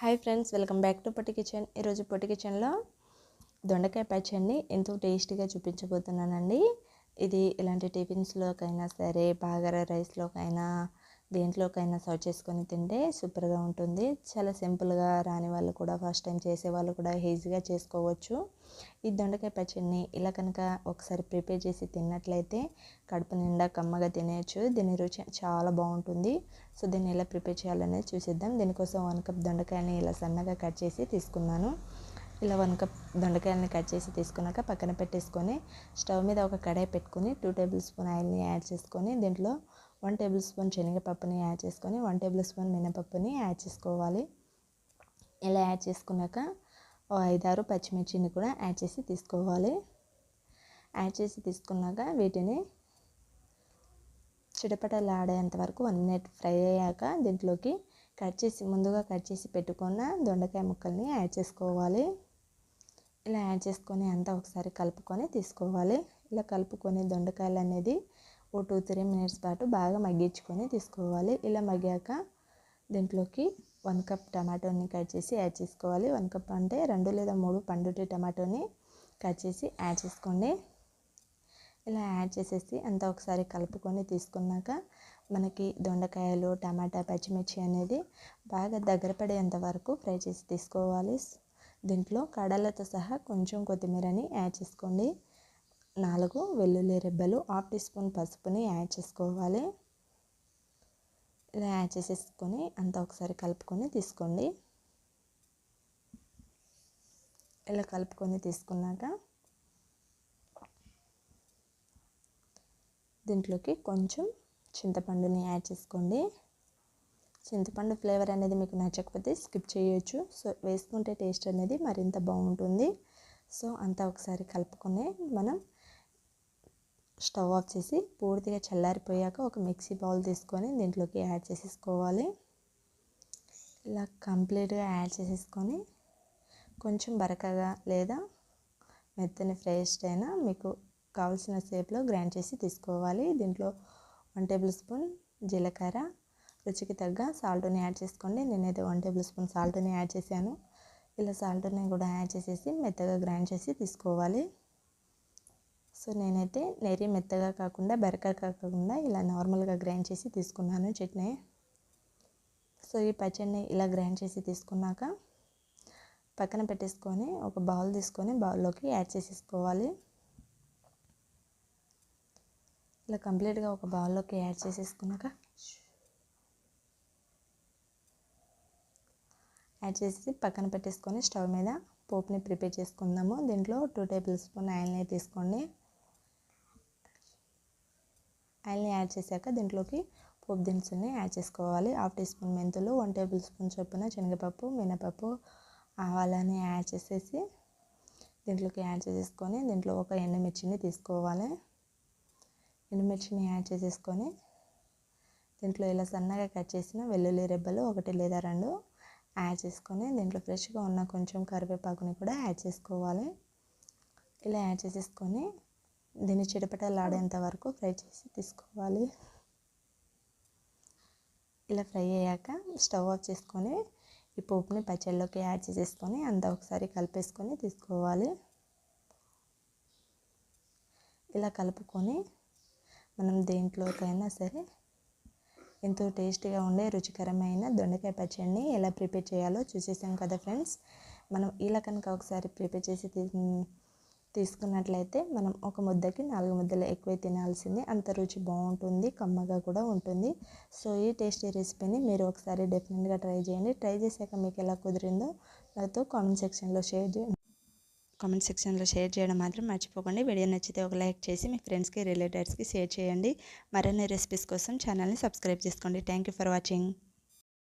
Hi friends, welcome back to Potti kitchen. ఈరోజు పొట్టి కిచెన్లో దొండకాయ పచ్చడిని ఎంతో టేస్టీగా చూపించబోతున్నానండి. ఇది ఇలాంటి టిఫిన్స్లోకైనా సరే, బాగారా రైస్లోకైనా, దేంట్లోకైనా సర్వ్ చేసుకొని తింటే సూపర్గా ఉంటుంది. చాలా సింపుల్గా, రాని వాళ్ళు కూడా, ఫస్ట్ టైం చేసేవాళ్ళు కూడా ఈజీగా చేసుకోవచ్చు. ఈ దొండకాయ పచ్చడిని ఇలా కనుక ఒకసారి ప్రిపేర్ చేసి తిన్నట్లయితే కడుపు నిండా కమ్మగా తినేయచ్చు. దీని రుచి చాలా బాగుంటుంది. సో దీన్ని ఎలా ప్రిపేర్ చేయాలనేది చూసేద్దాం. దీనికోసం 1 కప్ దొండకాయని ఇలా సన్నగా కట్ చేసి తీసుకున్నాను. ఇలా 1 కప్ దొండకాయలని కట్ చేసి తీసుకున్నాక పక్కన పెట్టేసుకొని స్టవ్ మీద ఒక కడాయి పెట్టుకొని 2 టేబుల్ స్పూన్ ఆయిల్ని యాడ్ చేసుకొని దీంట్లో 1 టేబుల్ స్పూన్ శనగపప్పుని యాడ్ చేసుకొని 1 టేబుల్ స్పూన్ మినపప్పుని యాడ్ చేసుకోవాలి. ఇలా యాడ్ చేసుకున్నాక 5-6 పచ్చిమిర్చిని కూడా యాడ్ చేసి తీసుకోవాలి. యాడ్ చేసి తీసుకున్నాక వీటిని చిటపటలాడేంత వరకు 1 మినిట్ ఫ్రై అయ్యాక దీంట్లోకి ముందుగా కట్ చేసి పెట్టుకున్న దొండకాయ ముక్కల్ని యాడ్ చేసుకోవాలి. ఇలా యాడ్ చేసుకొని అంతా ఒకసారి కలుపుకొని తీసుకోవాలి. ఇలా కలుపుకొని దొండకాయలు అనేది 2-3 మినిట్స్ పాటు బాగా మగ్గించుకొని తీసుకోవాలి. ఇలా మగ్గాక దీంట్లోకి 1 కప్ టమాటోని కట్ చేసి యాడ్ చేసుకోవాలి. 1 కప్ అంటే 2 లేదా 3 పండుటి టమాటోని కట్ చేసి యాడ్ చేసుకోండి. ఇలా యాడ్ చేసేసి అంతా ఒకసారి కలుపుకొని తీసుకున్నాక మనకి దొండకాయలు, టమాటా, పచ్చిమిర్చి అనేది బాగా దగ్గర పడేంత వరకు ఫ్రై చేసి తీసుకోవాలి. దీంట్లో కడాలతో సహా కొంచెం కొత్తిమీరని యాడ్ చేసుకోండి. 4 వెల్లుల్లి రెబ్బలు, 1/2 టీ స్పూన్ పసుపుని యాడ్ చేసుకోవాలి. ఇలా యాడ్ చేసేసుకొని అంతా ఒకసారి కలుపుకొని తీసుకోండి. ఇలా కలుపుకొని తీసుకున్నాక దీంట్లోకి కొంచెం చింతపండుని యాడ్ చేసుకోండి. చింతపండు ఫ్లేవర్ అనేది మీకు నచ్చకపోతే స్కిప్ చేయొచ్చు. సో వేసుకుంటే టేస్ట్ అనేది మరింత బాగుంటుంది. సో అంతా ఒకసారి కలుపుకొని మనం స్టవ్ ఆఫ్ చేసి పూర్తిగా చల్లారిపోయాక ఒక మిక్సీ బౌల్ తీసుకొని దీంట్లోకి యాడ్ చేసేసుకోవాలి. ఇలా కంప్లీట్గా యాడ్ చేసేసుకొని కొంచెం బరకగా లేదా మెత్తని పేస్ట్ అయినా మీకు కావాల్సిన షేప్లో గ్రైండ్ చేసి తీసుకోవాలి. దీంట్లో 1 టేబుల్ స్పూన్ జీలకర్ర, రుచికి తగ్గ సాల్ట్ని యాడ్ చేసుకోండి. నేనైతే 1 టేబుల్ స్పూన్ సాల్ట్ని యాడ్ చేశాను. ఇలా సాల్ట్ని కూడా యాడ్ చేసేసి మెత్తగా గ్రైండ్ చేసి తీసుకోవాలి. సో నేనైతే మెత్తగా కాకుండా బరకగా కాకుండా ఇలా నార్మల్గా గ్రైండ్ చేసి తీసుకున్నాను చట్నీ. సో ఈ పచ్చడిని ఇలా గ్రైండ్ చేసి తీసుకున్నాక పక్కన పెట్టేసుకొని ఒక బౌల్ తీసుకొని బౌల్లోకి యాడ్ చేసేసుకోవాలి. ఇలా కంప్లీట్గా ఒక బౌల్లోకి యాడ్ చేసేసుకున్నాక యాడ్ చేసి పక్కన పెట్టేసుకొని స్టవ్ మీద పోపుని ప్రిపేర్ చేసుకుందాము. దీంట్లో 2 టేబుల్ స్పూన్ ఆయిల్ని తీసుకోండి. ఆయిల్ని యాడ్ చేశాక దీంట్లోకి పోపు దినుసుల్ని యాడ్ చేసుకోవాలి. 1/2 టీ స్పూన్ మెంతులు, 1 టేబుల్ స్పూన్ చొప్పున శనగపప్పు, మినపప్పు, ఆవాలని యాడ్ చేసేసి దీంట్లోకి యాడ్ చేసేసుకొని దీంట్లో ఒక ఎండుమిర్చిని తీసుకోవాలి. ఎండుమిర్చిని యాడ్ చేసేసుకొని దీంట్లో ఇలా సన్నగా కట్ చేసిన వెల్లుల్లి రెబ్బలు 1 లేదా 2 యాడ్ చేసుకొని దీంట్లో ఫ్రెష్గా ఉన్న కొంచెం కరివేపాకుని కూడా యాడ్ చేసుకోవాలి. ఇలా యాడ్ చేసేసుకొని దీన్ని చిటపటలాడేంత వరకు ఫ్రై చేసి తీసుకోవాలి. ఇలా ఫ్రై అయ్యాక స్టవ్ ఆఫ్ చేసుకొని ఈ పోపుని పచ్చడిలోకి యాడ్ చేసేసుకొని అంతా ఒకసారి కలిపేసుకొని తీసుకోవాలి. ఇలా కలుపుకొని మనం దేంట్లోకైనా సరే ఎంతో టేస్టీగా ఉండే రుచికరమైన దొండకాయ పచ్చడిని ఎలా ప్రిపేర్ చేయాలో చూసేసాం కదా ఫ్రెండ్స్. మనం ఇలా కనుక ఒకసారి ప్రిపేర్ చేసి తీసుకున్నట్లయితే మనం ఒక ముద్దకి 4 ముద్దలు ఎక్కువ తినాల్సిందే. అంత రుచి బాగుంటుంది, కమ్మగా కూడా ఉంటుంది. సో ఈ టేస్టీ రెసిపీని మీరు ఒకసారి డెఫినెట్గా ట్రై చేయండి. ట్రై చేశాక మీకు ఎలా కుదిరిందో నాతో కామెంట్ సెక్షన్లో షేర్ చేయడం మాత్రం మర్చిపోకండి. వీడియో నచ్చితే ఒక లైక్ చేసి మీ ఫ్రెండ్స్కి, రిలేటివ్స్కి షేర్ చేయండి. మరిన్ని రెసిపీస్ కోసం ఛానల్ని సబ్స్క్రైబ్ చేసుకోండి. Thank you for watching.